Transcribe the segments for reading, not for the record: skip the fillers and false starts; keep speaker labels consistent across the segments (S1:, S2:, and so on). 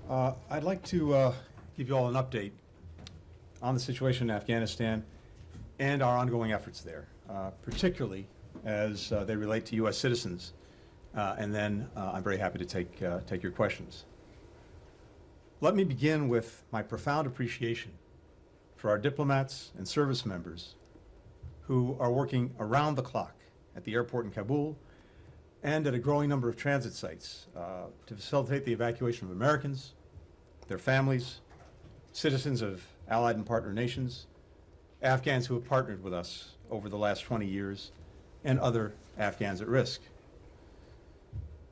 S1: I'd like to give you all an update on the situation in Afghanistan and our ongoing efforts there, particularly as they relate to U.S. citizens. And then I'm very happy to take your questions. Let me begin with my profound appreciation for our diplomats and service members who are working around the clock at the airport in Kabul and at a growing number of transit sites to facilitate the evacuation of Americans, their families, citizens of allied and partner nations, Afghans who have partnered with us over the last 20 years, and other Afghans at risk.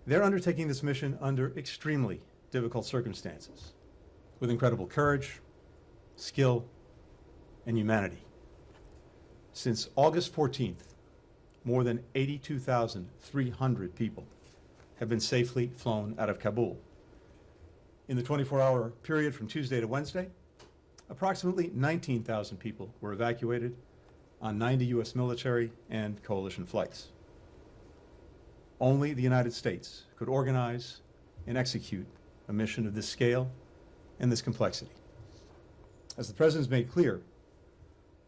S1: They're undertaking this mission under extremely difficult circumstances, with incredible courage, skill, and humanity. Since August 14th, more than 82,300 people have been safely flown out of Kabul. In the 24-hour period from Tuesday to Wednesday, approximately 19,000 people were evacuated on 90 U.S. military and coalition flights. Only the United States could organize and execute a mission of this scale and this complexity. As the President has made clear,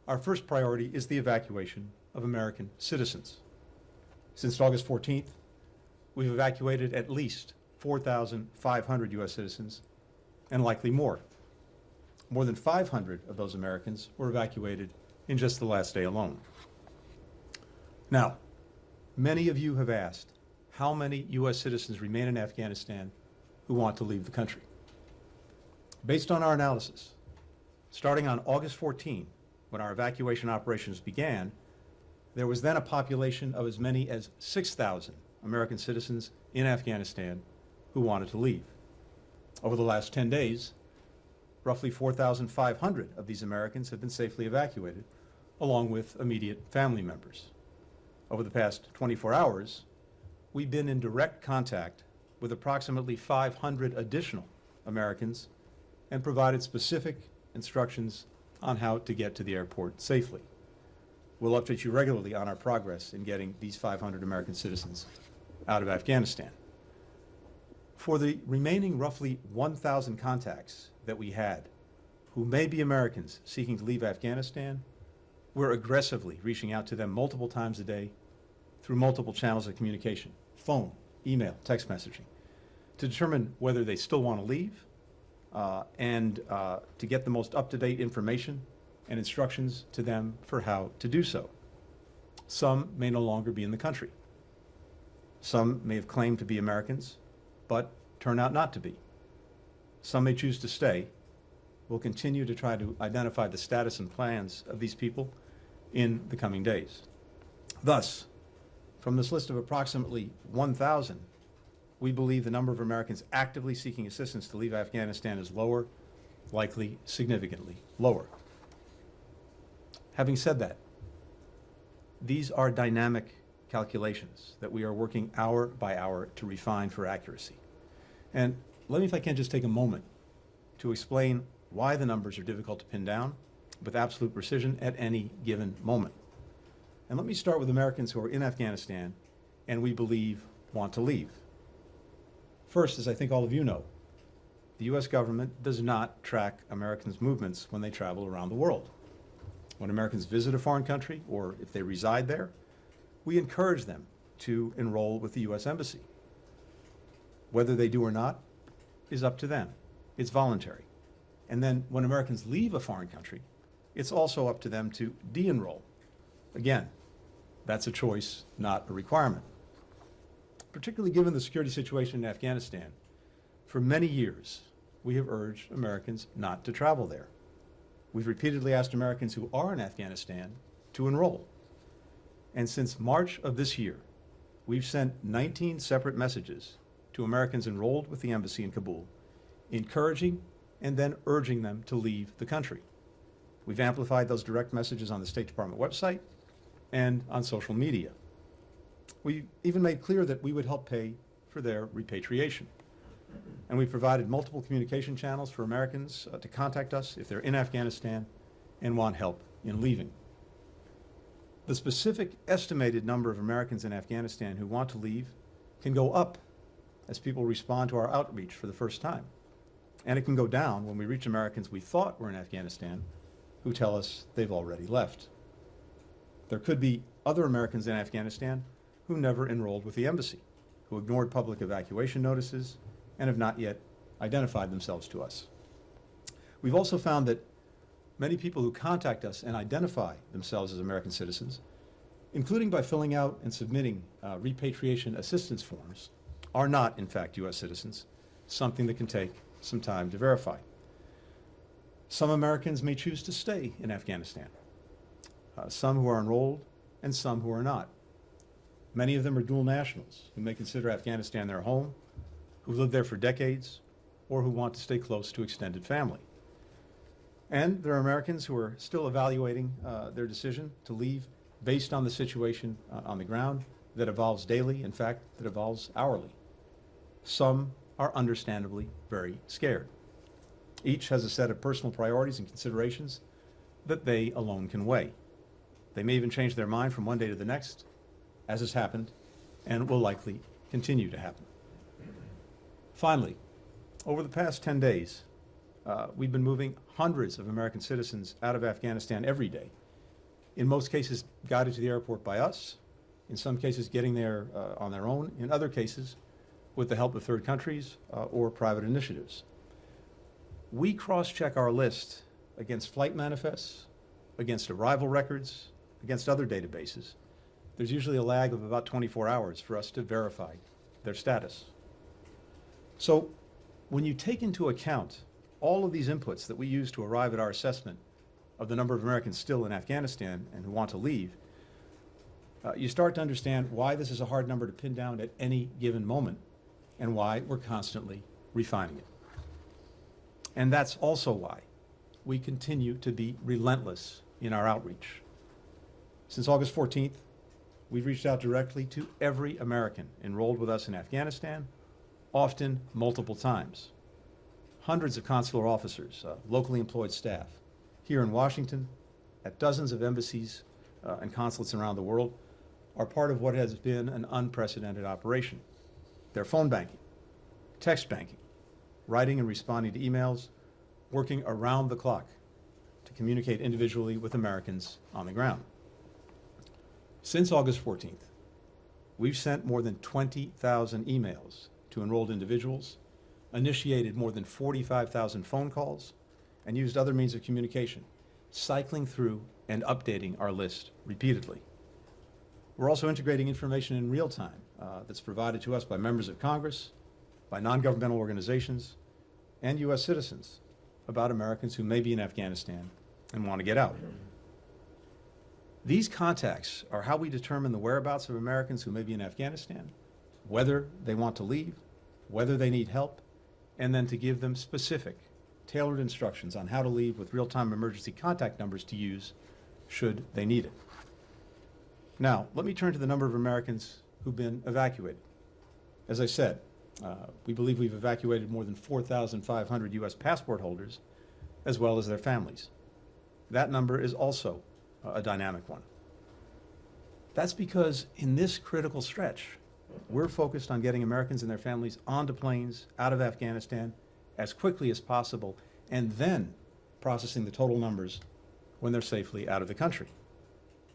S1: our first priority is the evacuation of American citizens. Since August 14th, we've evacuated at least 4,500 U.S. citizens, and likely more. More than 500 of those Americans were evacuated in just the last day alone. Now, many of you have asked how many U.S. citizens remain in Afghanistan who want to leave the country. Based on our analysis, starting on August 14, when our evacuation operations began, there was then a population of as many as 6,000 American citizens in Afghanistan who wanted to leave. Over the last 10 days, roughly 4,500 of these Americans have been safely evacuated, along with immediate family members. Over the past 24 hours, we've been in direct contact with approximately 500 additional Americans and provided specific instructions on how to get to the airport safely. We'll update you regularly on our progress in getting these 500 American citizens out of Afghanistan. For the remaining roughly 1,000 contacts that we had, who may be Americans seeking to leave Afghanistan, we're aggressively reaching out to them multiple times a day through multiple channels of communication, phone, email, text messaging, to determine whether they still want to leave and to get the most up-to-date information and instructions to them for how to do so. Some may no longer be in the country. Some may have claimed to be Americans, but turn out not to be. Some may choose to stay. We'll continue to try to identify the status and plans of these people in the coming days. Thus, from this list of approximately 1,000, we believe the number of Americans actively seeking assistance to leave Afghanistan is lower, likely significantly lower. Having said that, these are dynamic calculations that we are working hour by hour to refine for accuracy. And let me, if I can, just take a moment to explain why the numbers are difficult to pin down with absolute precision at any given moment. And let me start with Americans who are in Afghanistan and we believe want to leave. First, as I think all of you know, the U.S. government does not track Americans' movements when they travel around the world. When Americans visit a foreign country, or if they reside there, we encourage them to enroll with the U.S. Embassy. Whether they do or not is up to them. It's voluntary. And then when Americans leave a foreign country, it's also up to them to de-enroll. Again, that's a choice, not a requirement. Particularly given the security situation in Afghanistan, for many years, we have urged Americans not to travel there. We've repeatedly asked Americans who are in Afghanistan to enroll. And since March of this year, we've sent 19 separate messages to Americans enrolled with the embassy in Kabul, encouraging and then urging them to leave the country. We've amplified those direct messages on the State Department website and on social media. We even made clear that we would help pay for their repatriation. And we provided multiple communication channels for Americans to contact us if they're in Afghanistan and want help in leaving. The specific estimated number of Americans in Afghanistan who want to leave can go up as people respond to our outreach for the first time. And it can go down when we reach Americans we thought were in Afghanistan who tell us they've already left. There could be other Americans in Afghanistan who never enrolled with the embassy, who ignored public evacuation notices and have not yet identified themselves to us. We've also found that many people who contact us and identify themselves as American citizens, including by filling out and submitting repatriation assistance forms, are not, in fact, U.S. citizens, something that can take some time to verify. Some Americans may choose to stay in Afghanistan, some who are enrolled and some who are not. Many of them are dual nationals who may consider Afghanistan their home, who lived there for decades, or who want to stay close to extended family. And there are Americans who are still evaluating their decision to leave based on the situation on the ground that evolves daily, in fact, that evolves hourly. Some are understandably very scared. Each has a set of personal priorities and considerations that they alone can weigh. They may even change their mind from one day to the next, as has happened, and will likely continue to happen. Finally, over the past 10 days, we've been moving hundreds of American citizens out of Afghanistan every day, in most cases guided to the airport by us, in some cases getting there on their own, in other cases with the help of third countries or private initiatives. We cross-check our list against flight manifests, against arrival records, against other databases. There's usually a lag of about 24 hours for us to verify their status. So when you take into account all of these inputs that we use to arrive at our assessment of the number of Americans still in Afghanistan and who want to leave, you start to understand why this is a hard number to pin down at any given moment and why we're constantly refining it. And that's also why we continue to be relentless in our outreach. Since August 14th, we've reached out directly to every American enrolled with us in Afghanistan, often multiple times. Hundreds of consular officers, locally employed staff, here in Washington, at dozens of embassies and consulates around the world, are part of what has been an unprecedented operation. They're phone banking, text banking, writing and responding to emails, working around the clock to communicate individually with Americans on the ground. Since August 14th, we've sent more than 20,000 emails to enrolled individuals, initiated more than 45,000 phone calls, and used other means of communication, cycling through and updating our list repeatedly. We're also integrating information in real time that's provided to us by members of Congress, by non-governmental organizations, and U.S. citizens about Americans who may be in Afghanistan and want to get out. These contacts are how we determine the whereabouts of Americans who may be in Afghanistan, whether they want to leave, whether they need help, and then to give them specific, tailored instructions on how to leave with real-time emergency contact numbers to use should they need it. Now, let me turn to the number of Americans who've been evacuated. As I said, we believe we've evacuated more than 4,500 U.S. passport holders, as well as their families. That number is also a dynamic one. That's because in this critical stretch, we're focused on getting Americans and their families onto planes out of Afghanistan as quickly as possible, and then processing the total numbers when they're safely out of the country.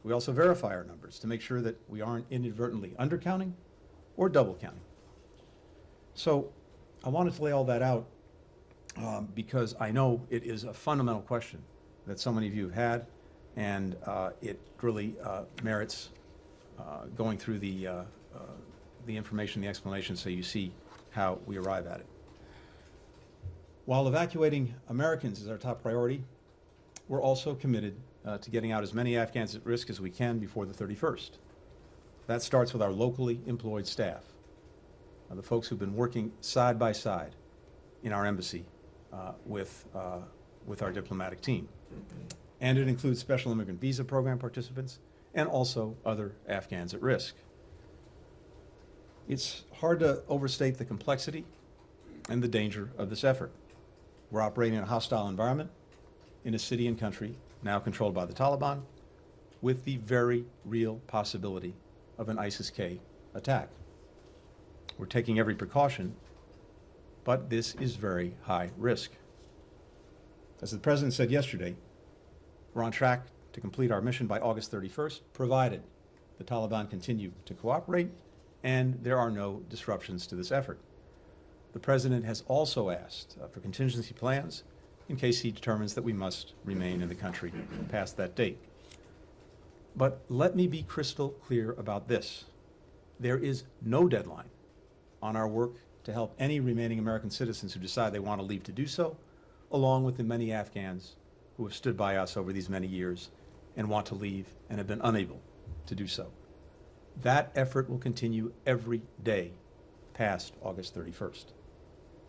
S1: We also verify our numbers to make sure that we aren't inadvertently undercounting or double counting. So I wanted to lay all that out because I know it is a fundamental question that so many of you have had, and it really merits going through the information, the explanation, so you see how we arrive at it. While evacuating Americans is our top priority, we're also committed to getting out as many Afghans at risk as we can before the 31st. That starts with our locally employed staff, the folks who've been working side by side in our embassy with our diplomatic team. And it includes special immigrant visa program participants and also other Afghans at risk. It's hard to overstate the complexity and the danger of this effort. We're operating in a hostile environment in a city and country now controlled by the Taliban, with the very real possibility of an ISIS-K attack. We're taking every precaution but this is very high risk. As the President said yesterday, we're on track to complete our mission by August 31st, provided the Taliban continue to cooperate and there are no disruptions to this effort. The President has also asked for contingency plans in case he determines that we must remain in the country past that date. But let me be crystal clear about this. There is no deadline on our work to help any remaining American citizens who decide they want to leave to do so, along with the many Afghans who have stood by us over these many years and want to leave and have been unable to do so. That effort will continue every day past August 31st.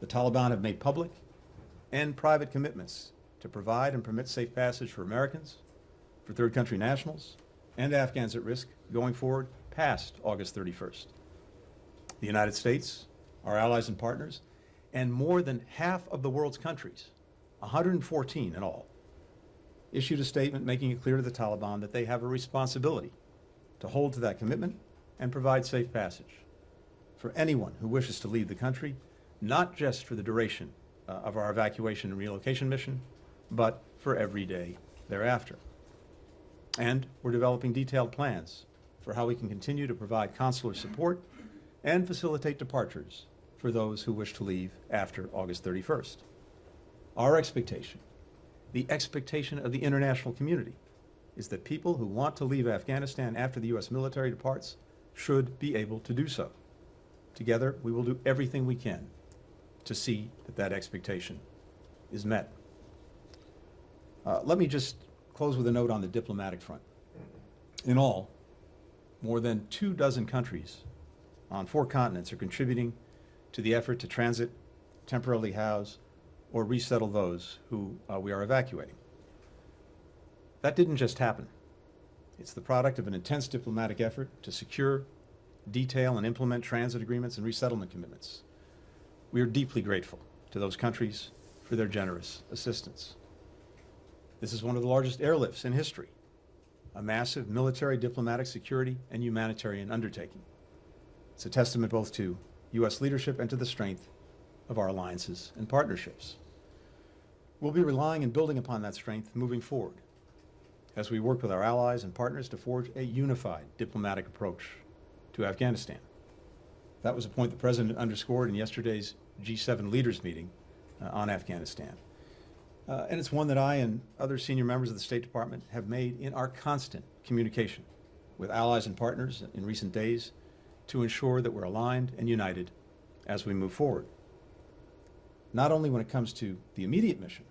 S1: The Taliban have made public and private commitments to provide and permit safe passage for Americans, for third country nationals, and Afghans at risk going forward past August 31st. The United States, our allies and partners, and more than half of the world's countries, 114 in all, issued a statement making it clear to the Taliban that they have a responsibility to hold to that commitment and provide safe passage for anyone who wishes to leave the country, not just for the duration of our evacuation and relocation mission, but for every day thereafter. And we're developing detailed plans for how we can continue to provide consular support and facilitate departures for those who wish to leave after August 31st. Our expectation, the expectation of the international community, is that people who want to leave Afghanistan after the U.S. military departs should be able to do so. Together, we will do everything we can to see that that expectation is met. Let me just close with a note on the diplomatic front. In all, more than 24 countries on 4 continents are contributing to the effort to transit, temporarily house, or resettle those who we are evacuating. That didn't just happen. It's the product of an intense diplomatic effort to secure, detail, and implement transit agreements and resettlement commitments. We are deeply grateful to those countries for their generous assistance. This is one of the largest airlifts in history, a massive military, diplomatic, security, and humanitarian undertaking. It's a testament both to U.S. leadership and to the strength of our alliances and partnerships. We'll be relying and building upon that strength moving forward as we work with our allies and partners to forge a unified diplomatic approach to Afghanistan. That was a point the President underscored in yesterday's G7 leaders meeting on Afghanistan. And it's one that I and other senior members of the State Department have made in our constant communication with allies and partners in recent days to ensure that we're aligned and united as we move forward. Not only when it comes to the immediate mission,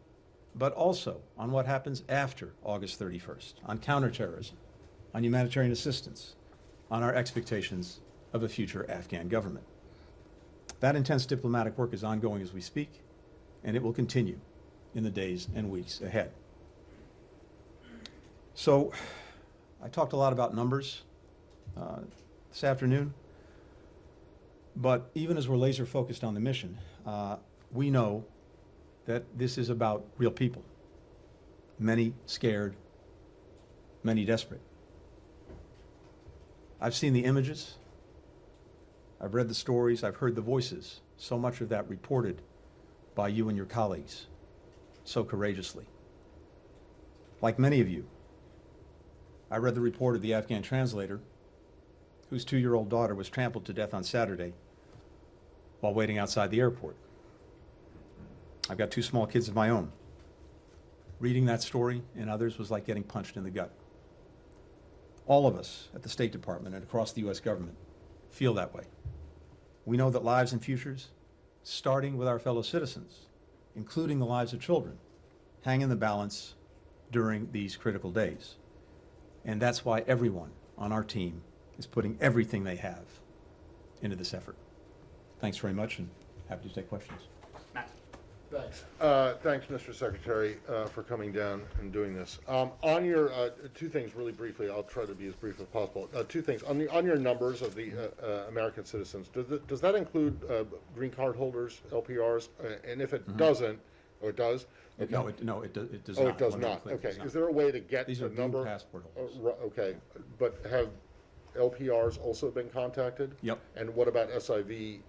S1: but also on what happens after August 31st, on counterterrorism, on humanitarian assistance, on our expectations of a future Afghan government. That intense diplomatic work is ongoing as we speak, and it will continue in the days and weeks ahead. So, I talked a lot about numbers this afternoon, but even as we're laser focused on the mission, we know that this is about real people. Many scared, many desperate. I've seen the images, I've read the stories, I've heard the voices, so much of that reported by you and your colleagues so courageously. Like many of you, I read the report of the Afghan translator whose 2-year-old daughter was trampled to death on Saturday while waiting outside the airport. I've got 2 small kids of my own. Reading that story and others was like getting punched in the gut. All of us at the State Department and across the U.S. government feel that way. We know that lives and futures, starting with our fellow citizens, including the lives of children, hang in the balance during these critical days. And that's why everyone on our team is putting everything they have into this effort. Thanks very much, and happy to take questions.
S2: Thanks. Thanks, Mr. Secretary, for coming down and doing this. On your 2 things, really briefly, I'll try to be as brief as possible. 2 things on your numbers of the American citizens. Does that include green card holders, LPRs? And if it doesn't, or it does? Okay.
S1: No, it does
S2: not. Oh,
S1: not.
S2: it does not. Okay. Is there a way to get
S1: These
S2: the
S1: are
S2: number?
S1: blue passport holders.
S2: Okay, but have LPRs also been contacted?
S1: Yep.
S2: And what about SIV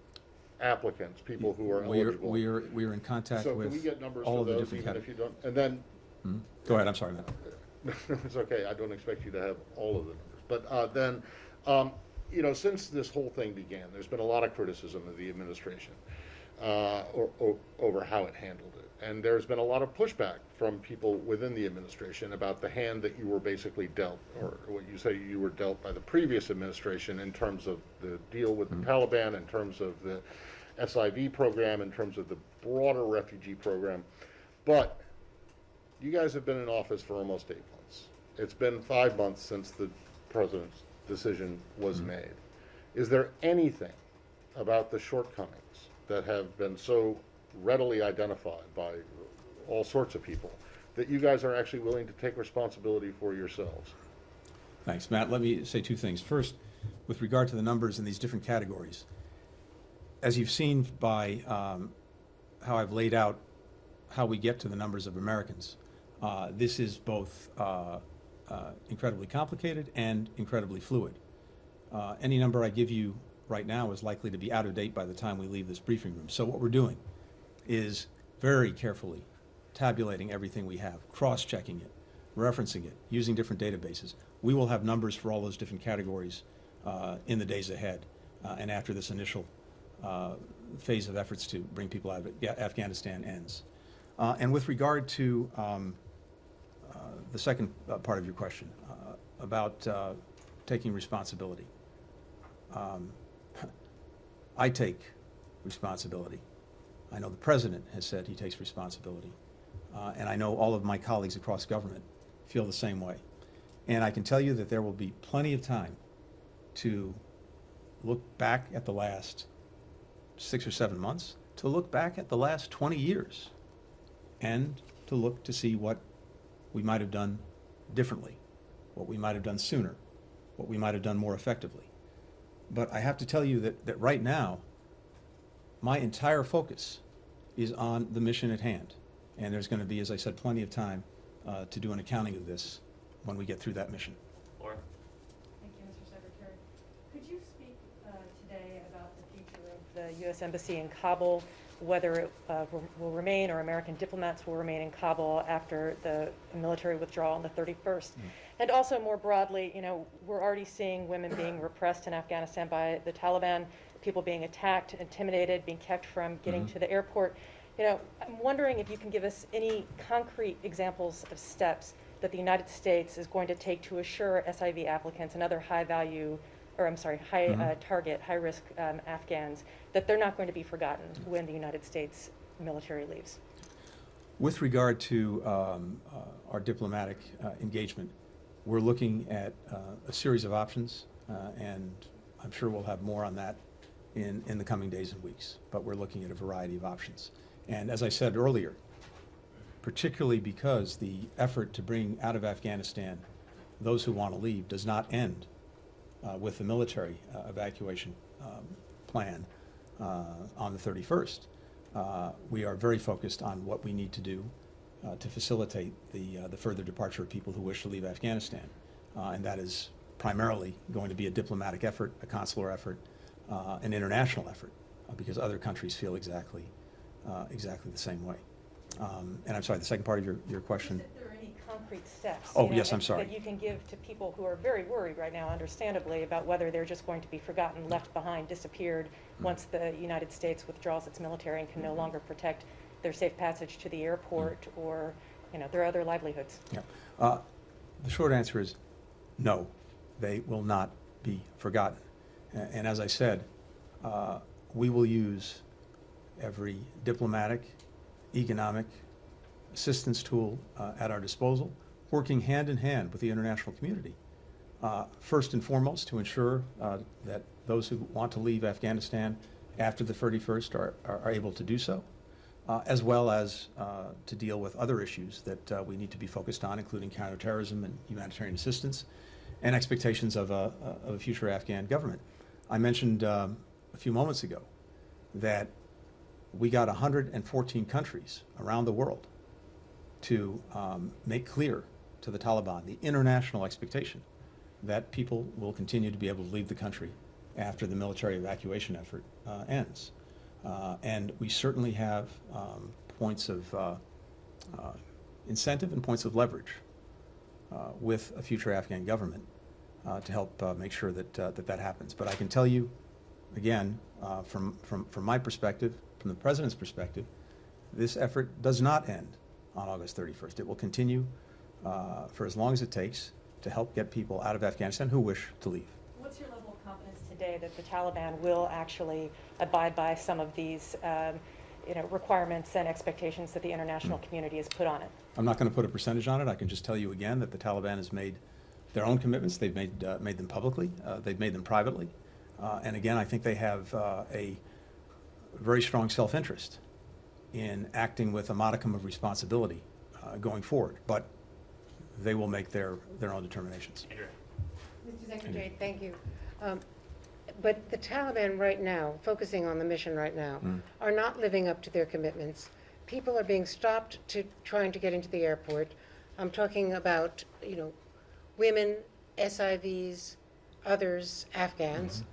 S2: applicants, people who are
S1: We
S2: eligible.
S1: we are in contact
S2: So can we
S1: with
S2: get numbers
S1: all
S2: for
S1: of the
S2: those,
S1: different
S2: even if
S1: categories.
S2: you don't, and then,
S1: Go ahead, I'm sorry, Matt.
S2: it's okay, I don't expect you to have all of the numbers, but then, since this whole thing began, there's been a lot of criticism of the administration over how it handled it. And there's been a lot of pushback from people within the administration about the hand that you were basically dealt, or what you say you were dealt by the previous administration in terms of the deal with the Taliban, in terms of the SIV program, in terms of the broader refugee program. But you guys have been in office for almost 8 months. It's been 5 months since the president's decision was made. Is there anything about the shortcomings that have been so readily identified by all sorts of people that you guys are actually willing to take responsibility for yourselves?
S1: Thanks, Matt. Let me say two things. First, with regard to the numbers in these different categories, as you've seen by how I've laid out how we get to the numbers of Americans, this is both incredibly complicated and incredibly fluid. Any number I give you right now is likely to be out of date by the time we leave this briefing room. So what we're doing is very carefully tabulating everything we have, cross-checking it, referencing it, using different databases. We will have numbers for all those different categories in the days ahead and after this initial phase of efforts to bring people out of Afghanistan ends. And with regard to the second part of your question about taking responsibility, I take responsibility. I know the president has said he takes responsibility. And I know all of my colleagues across government feel the same way. And I can tell you that there will be plenty of time to look back at the last 6 or 7 months, to look back at the last 20 years, and to look to see what we might have done differently, what we might have done sooner, what we might have done more effectively. But I have to tell you that right now, my entire focus is on the mission at hand. And there's going to be, as I said, plenty of time to do an accounting of this when we get through that mission.
S3: Laura?
S4: Thank you, Mr. Secretary. Could you speak today about the future of the U.S. Embassy in Kabul, whether it will remain or American diplomats will remain in Kabul after the military withdrawal on the 31st? And also more broadly, we're already seeing women being repressed in Afghanistan by the Taliban, people being attacked, intimidated, being kept from getting to the airport. I'm wondering if you can give us any concrete examples of steps that the United States is going to take to assure SIV applicants and other high-target, high-risk Afghans that they're not going to be forgotten when the United States military leaves.
S1: With regard to our diplomatic engagement, we're looking at a series of options, and I'm sure we'll have more on that in the coming days and weeks. But we're looking at a variety of options. And as I said earlier, particularly because the effort to bring out of Afghanistan those who want to leave does not end with the military evacuation plan on the 31st. We are very focused on what we need to do to facilitate the further departure of people who wish to leave Afghanistan. And that is primarily going to be a diplomatic effort, a consular effort, an international effort, because other countries feel exactly the same way. And I'm sorry, the second part of your question?
S4: If there are any concrete steps
S1: Yes, I'm sorry.
S4: that you can give to people who are very worried right now, understandably, about whether they're just going to be forgotten, left behind, disappeared once the United States withdraws its military and can no longer protect their safe passage to the airport or their other livelihoods.
S1: Yeah. The short answer is no, they will not be forgotten. And as I said, we will use every diplomatic, economic assistance tool at our disposal, working hand in hand with the international community. First and foremost, to ensure that those who want to leave Afghanistan after the 31st are able to do so, as well as to deal with other issues that we need to be focused on, including counterterrorism and humanitarian assistance, and expectations of a future Afghan government. I mentioned a few moments ago that we got 114 countries around the world to make clear to the Taliban the international expectation that people will continue to be able to leave the country after the military evacuation effort ends. And we certainly have points of incentive and points of leverage with a future Afghan government to help make sure that that happens. But I can tell you, again, from my perspective, from the President's perspective, this effort does not end on August 31st. It will continue for as long as it takes to help get people out of Afghanistan who wish to leave.
S4: What's your level of confidence today that the Taliban will actually abide by some of these requirements and expectations that the international community has put on it?
S1: I'm not going to put a percentage on it. I can just tell you again that the Taliban has made their own commitments. They've made them publicly. They've made them privately. And again, I think they have a very strong self-interest in acting with a modicum of responsibility going forward. But they will make their own determinations.
S3: Andrea.
S5: Mr. Secretary, thank you. But the Taliban right now, focusing on the mission right now, are not living up to their commitments. People are being stopped trying to get into the airport. I'm talking about, women, SIVs, others, Afghans,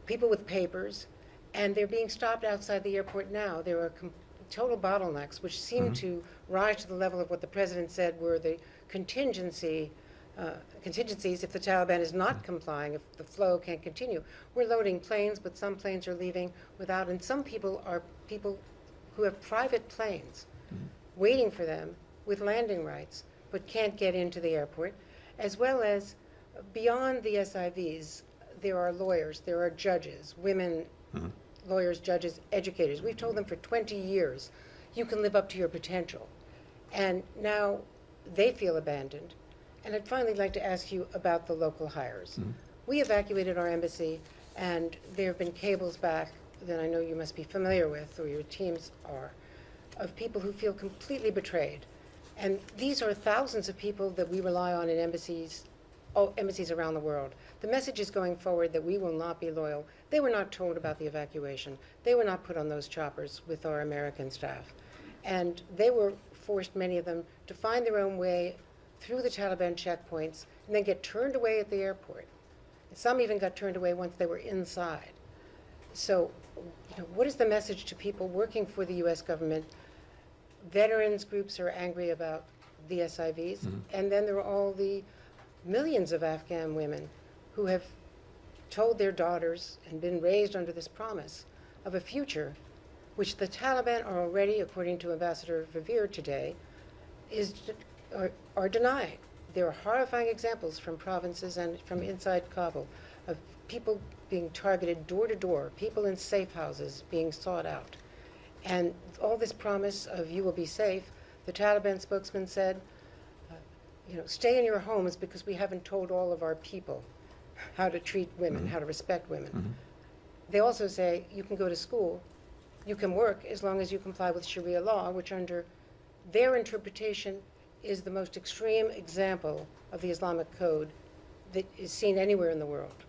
S5: people with papers, and they're being stopped outside the airport now. There are total bottlenecks, which seem to rise to the level of what the President said were the contingencies if the Taliban is not complying, if the flow can't continue. We're loading planes, but some planes are leaving without, and some people are people who have private planes waiting for them with landing rights, but can't get into the airport, as well as beyond the SIVs, there are lawyers, there are judges, women lawyers, judges, educators. We've told them for 20 years, you can live up to your potential. And now they feel abandoned. And I'd finally like to ask you about the local hires. We evacuated our embassy, and there have been cables back that I know you must be familiar with, or your teams are, of people who feel completely betrayed. And these are thousands of people that we rely on in embassies around the world. The message is going forward that we will not be loyal. They were not told about the evacuation. They were not put on those choppers with our American staff. And they were forced, many of them, to find their own way through the Taliban checkpoints and then get turned away at the airport. Some even got turned away once they were inside. So, what is the message to people working for the U.S. government? Veterans groups are angry about the SIVs, and then there are all the millions of Afghan women who have told their daughters and been raised under this promise of a future which the Taliban are already, according to Ambassador Verveer today, are denying. There are horrifying examples from provinces and from inside Kabul of people being targeted door to door, people in safe houses being sought out. And all this promise of you will be safe, the Taliban spokesman said, stay in your homes because we haven't told all of our people how to treat women, how to respect women. They also say you can go to school, you can work as long as you comply with Sharia law, which under their interpretation is the most extreme example of the Islamic code that is seen anywhere in the world.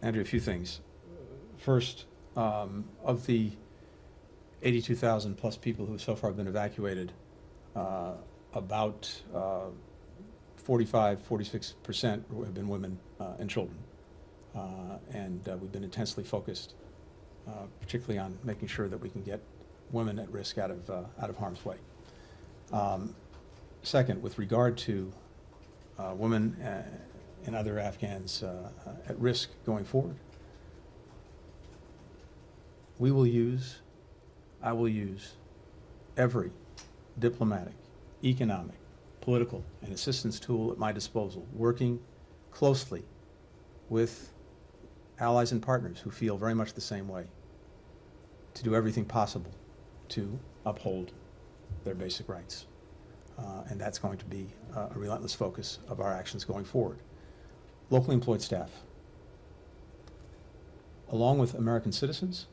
S1: Andrea, a few things. First, of the 82,000 plus people who so far have been evacuated, about 46% have been women and children. And we've been intensely focused, particularly on making sure that we can get women at risk out of harm's way. Second, with regard to women and other Afghans at risk going forward, I will use every diplomatic, economic, political, and assistance tool at my disposal, working closely with allies and partners who feel very much the same way, to do everything possible to uphold their basic rights. And that's going to be a relentless focus of our actions going forward. Locally employed staff, along with American citizens,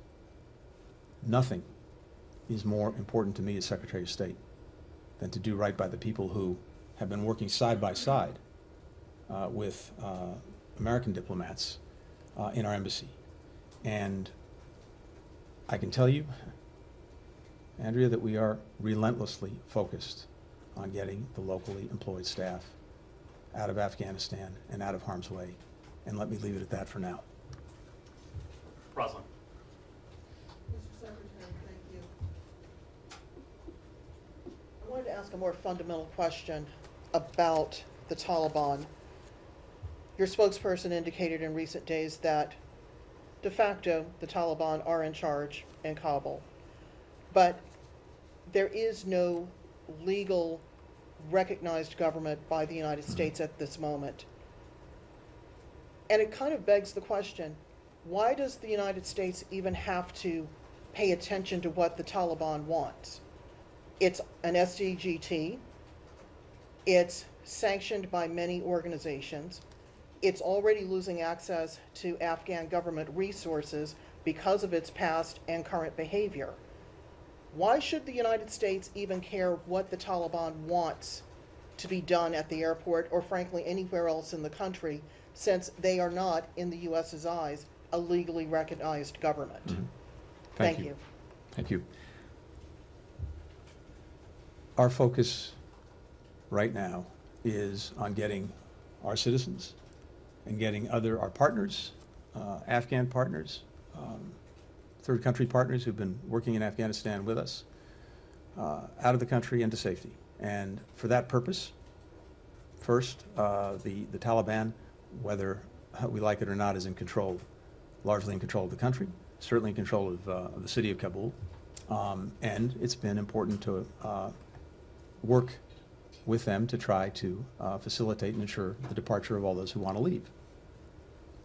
S1: nothing is more important to me as Secretary of State than to do right by the people who have been working side by side with American diplomats in our embassy. And I can tell you, Andrea, that we are relentlessly focused on getting the locally employed staff out of Afghanistan and out of harm's way. And let me leave it at that for now.
S3: Rosalind.
S6: Mr. Secretary, thank you. I wanted to ask a more fundamental question about the Taliban. Your spokesperson indicated in recent days that de facto the Taliban are in charge in Kabul, but there is no legal recognized government by the United States at this moment. And it kind of begs the question, why does the United States even have to pay attention to what the Taliban wants? It's an SDGT. It's sanctioned by many organizations. It's already losing access to Afghan government resources because of its past and current behavior. Why should the United States even care what the Taliban wants to be done at the airport or frankly anywhere else in the country, since they are not, in the U.S.'s eyes, a legally recognized government?
S1: Mm-hmm.
S6: Thank you.
S1: Thank you. Our focus right now is on getting our citizens and getting our partners, Afghan partners, third country partners who've been working in Afghanistan with us, out of the country and to safety. And for that purpose, first, the Taliban, whether we like it or not, is in control, largely in control of the country, certainly in control of the city of Kabul. And it's been important to work with them to try to facilitate and ensure the departure of all those who want to leave.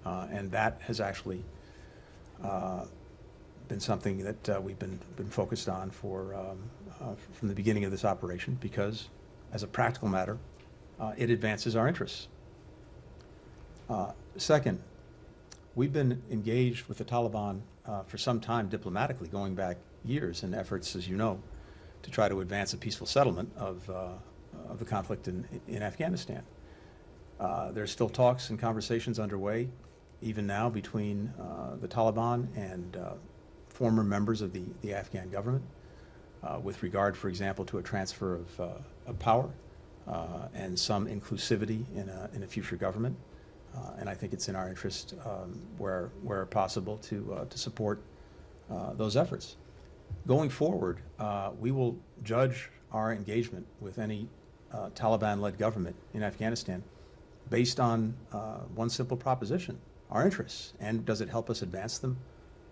S1: And that has actually been something that we've been focused on from the beginning of this operation, because as a practical matter, it advances our interests. Second, we've been engaged with the Taliban for some time diplomatically, going back years, in efforts, as you know, to try to advance a peaceful settlement of the conflict in Afghanistan. There's still talks and conversations underway, even now, between the Taliban and former members of the Afghan government, with regard, for example, to a transfer of power and some inclusivity in a future government. And I think it's in our interest, where possible, to support those efforts. Going forward, we will judge our engagement with any Taliban-led government in Afghanistan based on one simple proposition: our interests, and does it help us advance them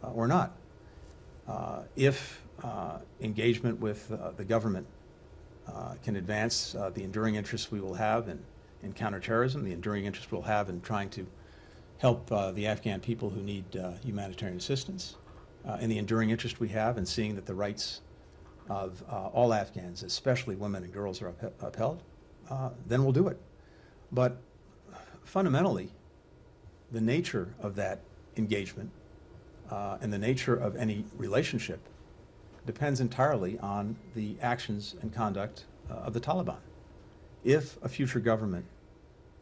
S1: or not? If engagement with the government can advance the enduring interests we will have in counterterrorism, the enduring interest we'll have in trying to help the Afghan people who need humanitarian assistance, and the enduring interest we have in seeing that the rights of all Afghans, especially women and girls, are upheld, then we'll do it. But fundamentally, the nature of that engagement and the nature of any relationship depends entirely on the actions and conduct of the Taliban. If a future government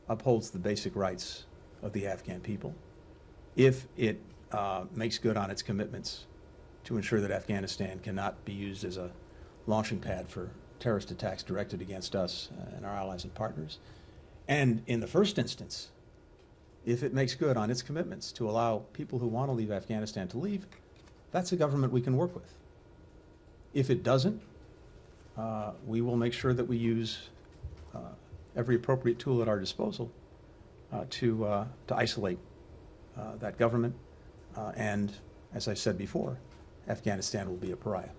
S1: upholds the basic rights of the Afghan people, if it makes good on its commitments to ensure that Afghanistan cannot be used as a launching pad for terrorist attacks directed against us and our allies and partners, and in the first instance, if it makes good on its commitments to allow people who want to leave Afghanistan to leave, that's a government we can work with. If it doesn't, we will make sure that we use every appropriate tool at our disposal to isolate that government. And as I said before, Afghanistan will be a pariah.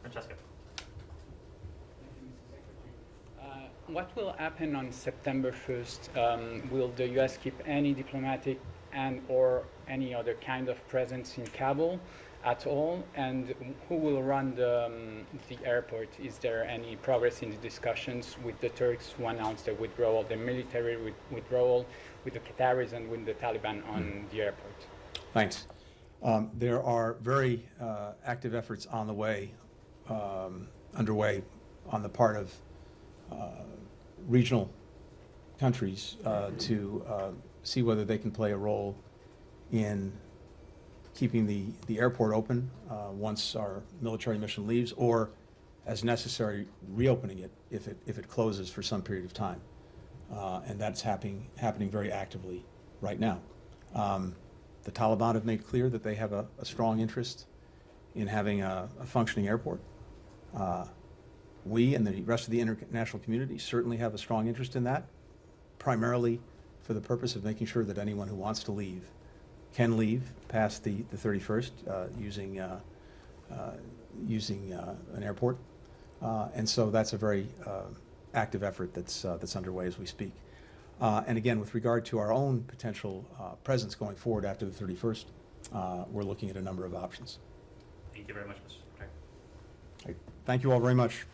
S3: Francesca.
S7: What will happen on September 1st? Will the U.S. keep any diplomatic and/or any other kind of presence in Kabul at all? And who will run the airport? Is there any progress in the discussions with the Turks who announced the withdrawal, the military withdrawal, with the Qataris and with the Taliban on the airport?
S1: Thanks. There are very active efforts on the way, underway on the part of regional countries to see whether they can play a role in keeping the airport open once our military mission leaves, or, as necessary, reopening it if it closes for some period of time. And that's happening very actively right now. The Taliban have made clear that they have a strong interest in having a functioning airport. We and the rest of the international community certainly have a strong interest in that, primarily for the purpose of making sure that anyone who wants to leave can leave past the 31st using an airport. And so that's a very active effort that's underway as we speak. And again, with regard to our own potential presence going forward after the 31st, we're looking at a number of options.
S3: Thank you very much, Mr. Secretary.
S1: Thank you all very much.